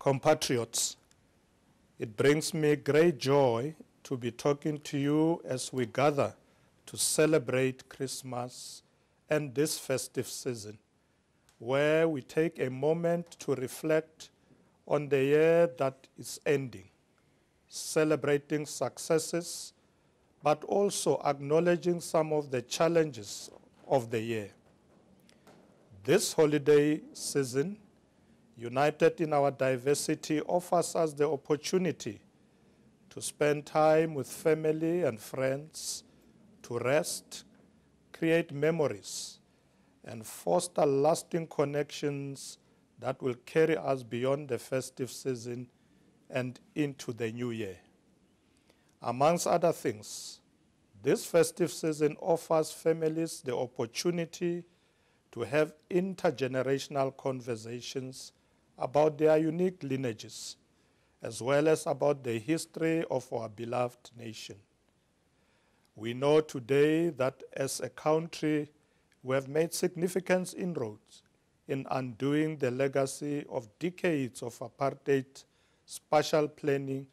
Compatriots, it brings me great joy to be talking to you as we gather to celebrate Christmas and this festive season, where we take a moment to reflect on the year that is ending, celebrating successes, but also acknowledging some of the challenges of the year. This holiday season, united in our diversity, offers us the opportunity to spend time with family and friends, to rest, create memories, and foster lasting connections that will carry us beyond the festive season and into the new year. Amongst other things, this festive season offers families the opportunity to have intergenerational conversations about their unique lineages, as well as about the history of our beloved nation. We know today that as a country, we have made significant inroads in undoing the legacy of decades of apartheid, spatial planning,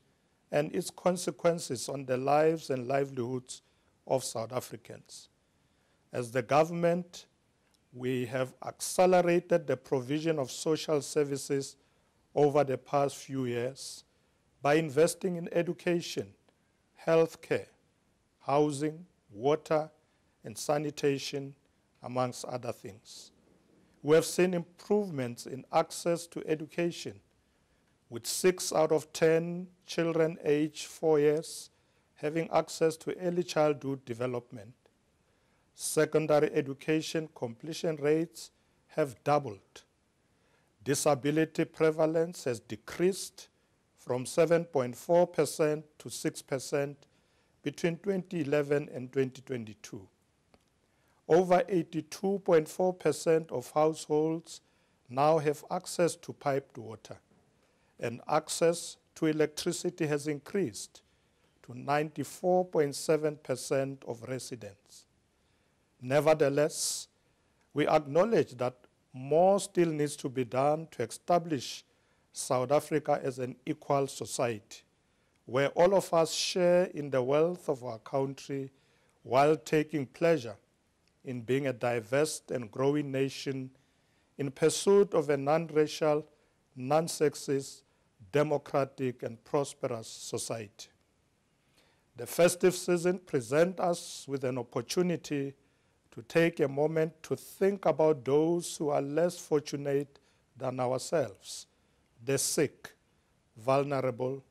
and its consequences on the lives and livelihoods of South Africans. As the government, we have accelerated the provision of social services over the past few years by investing in education, healthcare, housing, water, and sanitation, amongst other things. We have seen improvements in access to education, with 6 out of 10 children aged 4 years having access to early childhood development. Secondary education completion rates have doubled. Disability prevalence has decreased from 7.4% to 6% between 2011 and 2022. Over 82.4% of households now have access to piped water, and access to electricity has increased to 94.7% of residents. Nevertheless, we acknowledge that more still needs to be done to establish South Africa as an equal society, where all of us share in the wealth of our country while taking pleasure in being a diverse and growing nation in pursuit of a non-racial, non-sexist, democratic, and prosperous society. The festive season presents us with an opportunity to take a moment to think about those who are less fortunate than ourselves, the sick, vulnerable,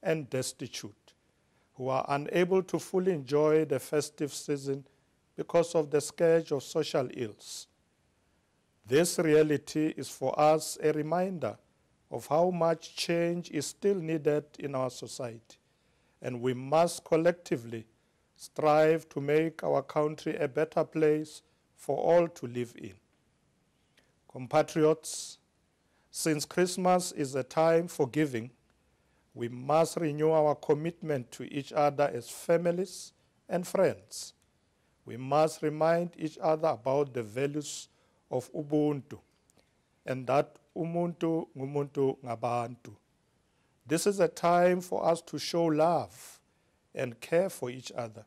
and destitute, who are unable to fully enjoy the festive season because of the scourge of social ills. This reality is for us a reminder of how much change is still needed in our society, and we must collectively strive to make our country a better place for all to live in. Compatriots, since Christmas is a time for giving, we must renew our commitment to each other as families and friends. We must remind each other about the values of Ubuntu, and that umuntu ngumuntu ngabantu. This is a time for us to show love and care for each other.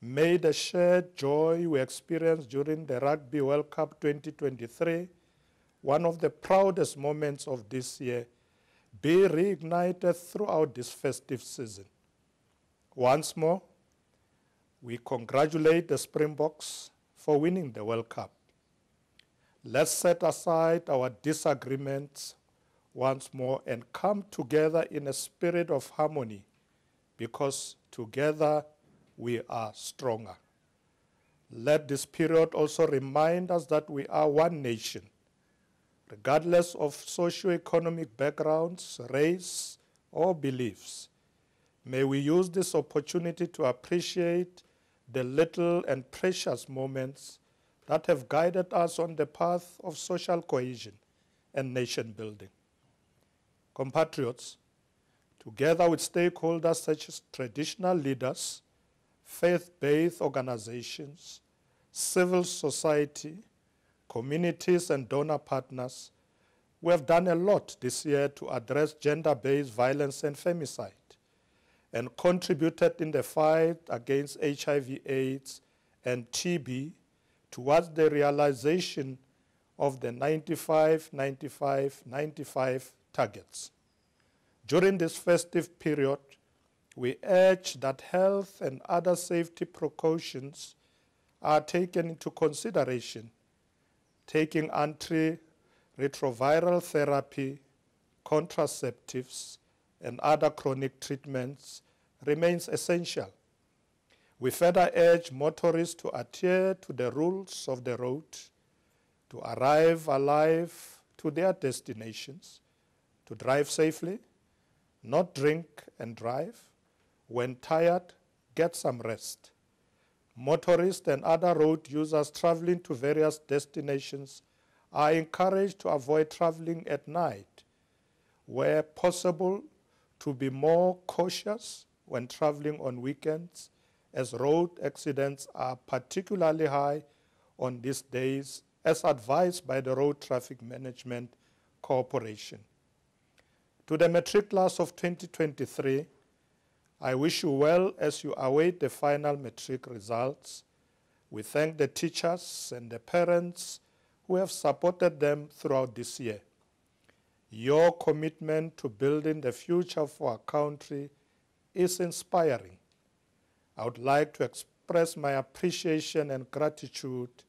May the shared joy we experienced during the Rugby World Cup 2023, one of the proudest moments of this year, be reignited throughout this festive season. Once more, we congratulate the Springboks for winning the World Cup. Let's set aside our disagreements once more and come together in a spirit of harmony, because together we are stronger. Let this period also remind us that we are one nation, regardless of socioeconomic backgrounds, race, or beliefs. May we use this opportunity to appreciate the little and precious moments that have guided us on the path of social cohesion and nation building. Compatriots, together with stakeholders such as traditional leaders, faith-based organizations, civil society, communities, and donor partners, We have done a lot this year to address gender-based violence and femicide, and contributed in the fight against HIV/AIDS and TB towards the realization of the 95-95-95 targets. During this festive period, we urge that health and other safety precautions are taken into consideration. Taking antiretroviral therapy, contraceptives, and other chronic treatments remains essential. We further urge motorists to adhere to the rules of the road, to arrive alive to their destinations, to drive safely, not drink and drive. When tired, get some rest. Motorists and other road users traveling to various destinations are encouraged to avoid traveling at night, where possible to be more cautious when traveling on weekends, as road accidents are particularly high on these days, as advised by the Road Traffic Management Corporation. To the matric class of 2023, I wish you well as you await the final matric results. We thank the teachers and the parents who have supported them throughout this year. Your commitment to building the future of our country is inspiring. I would like to express my appreciation and gratitude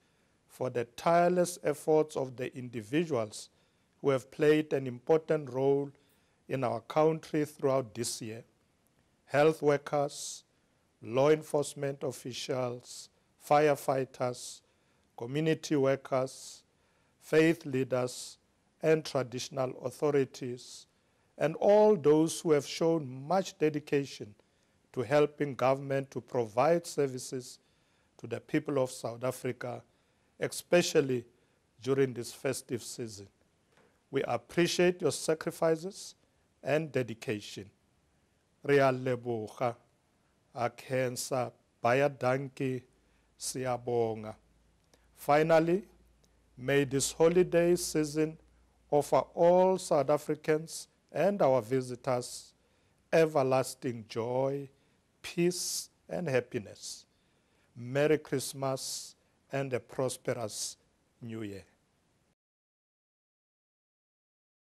for the tireless efforts of the individuals who have played an important role in our country throughout this year. Health workers, law enforcement officials, firefighters, community workers, faith leaders, and traditional authorities, and all those who have shown much dedication to helping government to provide services to the people of South Africa, especially during this festive season. We appreciate your sacrifices and dedication. Rea leboga, akhensa, bayadanki, siyabonga. Finally, may this holiday season offer all South Africans and our visitors everlasting joy, peace, and happiness. Merry Christmas and a prosperous New Year.